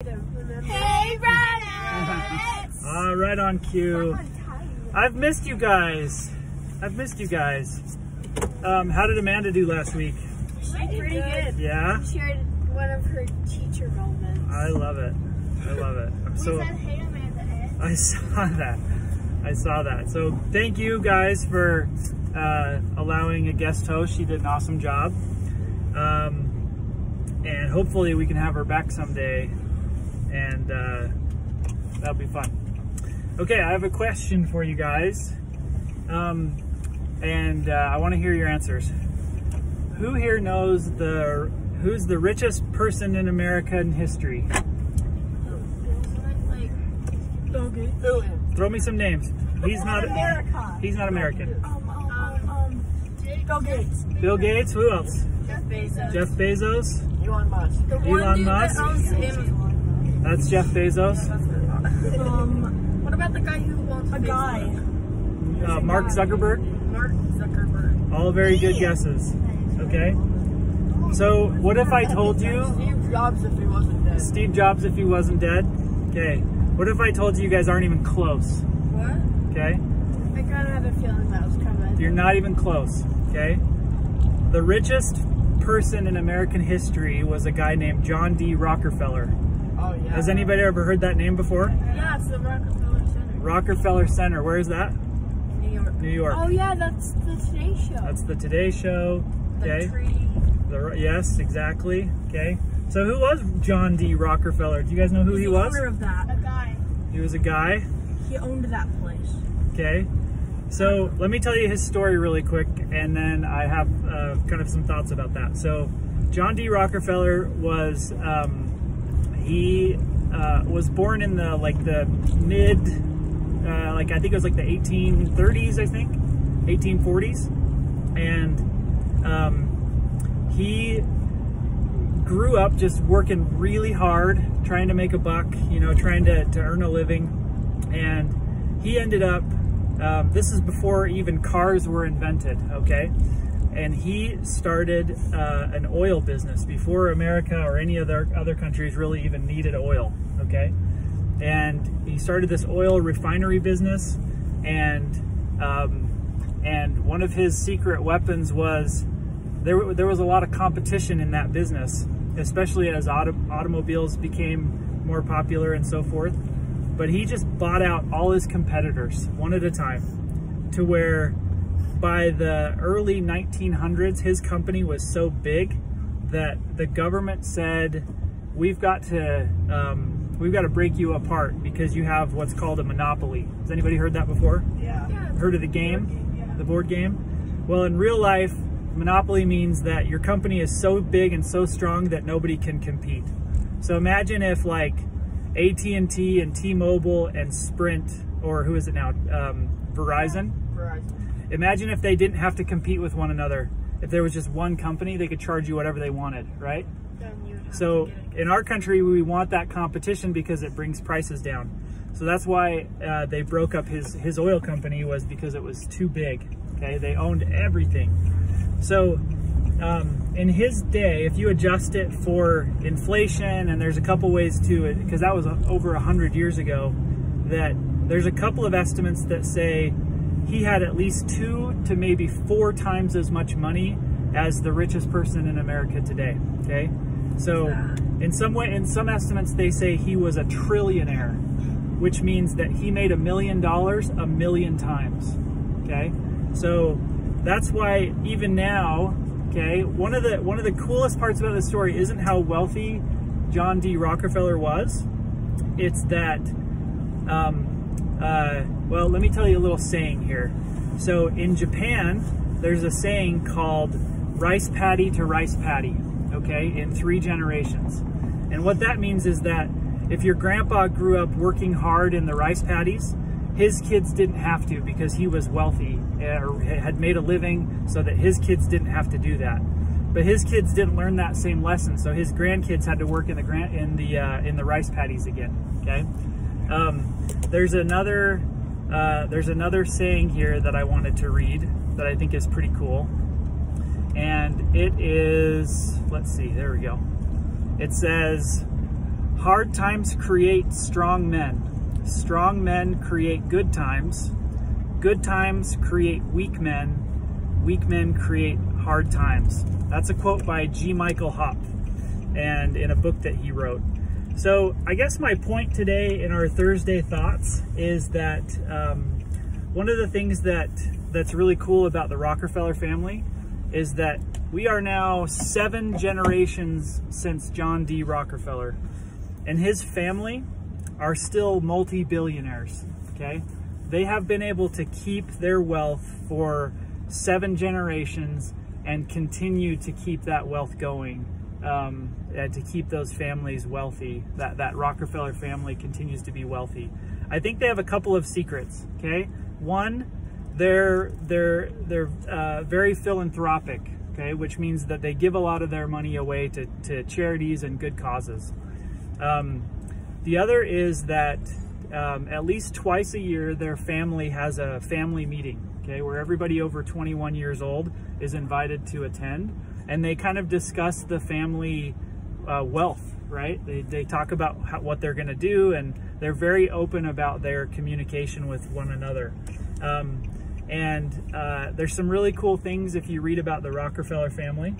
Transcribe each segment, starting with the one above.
Hey, Richest! Right on cue. I've missed you guys. How did Amanda do last week? She did pretty good. Yeah? She shared one of her teacher moments. I love it. We said, hey, Amanda. I saw that. So thank you guys for allowing a guest host. She did an awesome job. And hopefully we can have her back someday. And that'll be fun. Okay, I have a question for you guys. I want to hear your answers. Who here knows who's the richest person in America in history? Throw me some names. He's not American. Bill Gates. Bill Gates. Who else? Jeff Bezos. Elon Musk. Elon Musk. That's Jeff Bezos. What about the guy who owns Facebook? Mark Zuckerberg. All very good guesses. Okay. So what if I told you Steve Jobs if he wasn't dead. Steve Jobs if he wasn't dead? Okay. What if I told you guys aren't even close? What? Okay. I kind of had a feeling that was coming. You're not even close. Okay. The richest person in American history was a guy named John D Rockefeller. Oh yeah. Has anybody ever heard that name before? Yeah, it's the Rockefeller Center. Rockefeller Center. Where is that? New York. New York. Oh yeah, that's the Today Show. That's the Today Show. Okay. The tree. Yes, exactly. Okay. So who was John D Rockefeller? Do you guys know who he was? Owner of that. A guy. He was a guy. He owned that place. Okay. So let me tell you his story really quick, and then I have kind of some thoughts about that. So John D Rockefeller was was born in the mid I think it was like the 1830s, I think 1840s, and he grew up just working really hard, trying to make a buck, trying to earn a living. And he ended up, this is before even cars were invented, okay? And he started an oil business before America or any other countries really even needed oil, okay? And he started this oil refinery business, and one of his secret weapons was there was a lot of competition in that business, especially as automobiles became more popular and so forth. But he just bought out all his competitors one at a time, to where by the early 1900s, his company was so big that the government said, we've got to break you apart because you have what's called a monopoly. Has anybody heard that before? Yeah. Heard of the game? The board game? Well, in real life, monopoly means that your company is so big and so strong that nobody can compete. So imagine if like AT&T and T-Mobile and Sprint, or who is it now? Verizon. Imagine if they didn't have to compete with one another. If there was just one company, they could charge you whatever they wanted, right? So in our country, we want that competition because it brings prices down. So that's why they broke up his oil company, was because it was too big. Okay, they owned everything. So in his day, if you adjust it for inflation, and there's a couple ways to it, because that was over 100 years ago, that there's a couple of estimates that say he had at least 2 to maybe 4 times as much money as the richest person in America today. Okay, so in some estimates they say he was a trillionaire, which means that he made $1 million 1,000,000 times. Okay, so that's why even now, okay, one of the coolest parts about this story isn't how wealthy John D Rockefeller was. It's that well, let me tell you a little saying here. So in Japan, there's a saying called rice paddy to rice paddy, okay, in 3 generations. And what that means is that if your grandpa grew up working hard in the rice paddies, his kids didn't have to, because he was wealthy or had made a living, so that his kids didn't have to do that. But his kids didn't learn that same lesson, so his grandkids had to work in the rice paddies again. Okay. There's another saying here that I wanted to read that I think is pretty cool, and it is, let's see, there we go. It says, hard times create strong men. Strong men create good times. Good times create weak men. Weak men create hard times. That's a quote by G. Michael Hopf, and in a book that he wrote. So I guess my point today in our Thursday thoughts is that one of the things that's really cool about the Rockefeller family is that we are now 7 generations since John D. Rockefeller, and his family are still multi-billionaires, okay? They have been able to keep their wealth for 7 generations and continue to keep that wealth going, to keep those families wealthy. That Rockefeller family continues to be wealthy. I think they have a couple of secrets, okay? One, they're very philanthropic, okay, which means that they give a lot of their money away to charities and good causes. The other is that at least twice a year, their family has a family meeting, okay, where everybody over 21 years old is invited to attend, and they kind of discuss the family wealth, right? They talk about what they're going to do, and they're very open about their communication with one another. There's some really cool things if you read about the Rockefeller family.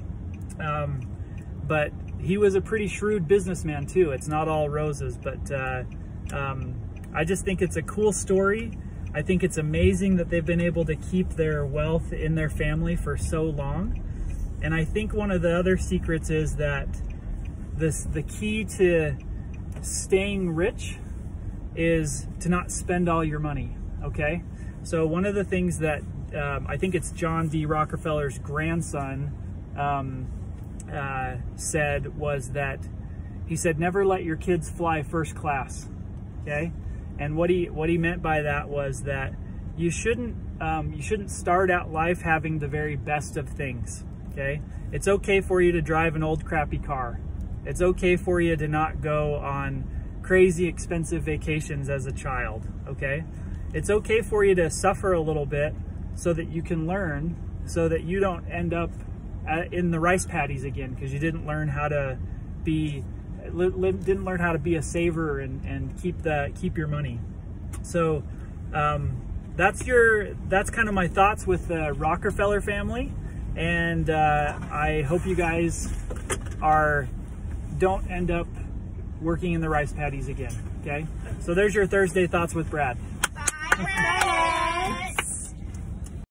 But he was a pretty shrewd businessman too. It's not all roses, but I just think it's a cool story. I think it's amazing that they've been able to keep their wealth in their family for so long. And I think one of the other secrets is that the key to staying rich is to not spend all your money, okay? So one of the things that I think it's John D. Rockefeller's grandson said was that he said, never let your kids fly first class, okay? And what he meant by that was that you shouldn't start out life having the very best of things, okay? It's okay for you to drive an old crappy car. It's okay for you to not go on crazy expensive vacations as a child, okay? It's okay for you to suffer a little bit so that you can learn, so that you don't end up in the rice paddies again because you didn't learn how to be a saver and keep your money. So that's kind of my thoughts with the Rockefeller family, and I hope you guys don't end up working in the rice paddies again. Okay, so there's your Thursday thoughts with Brad. Bye.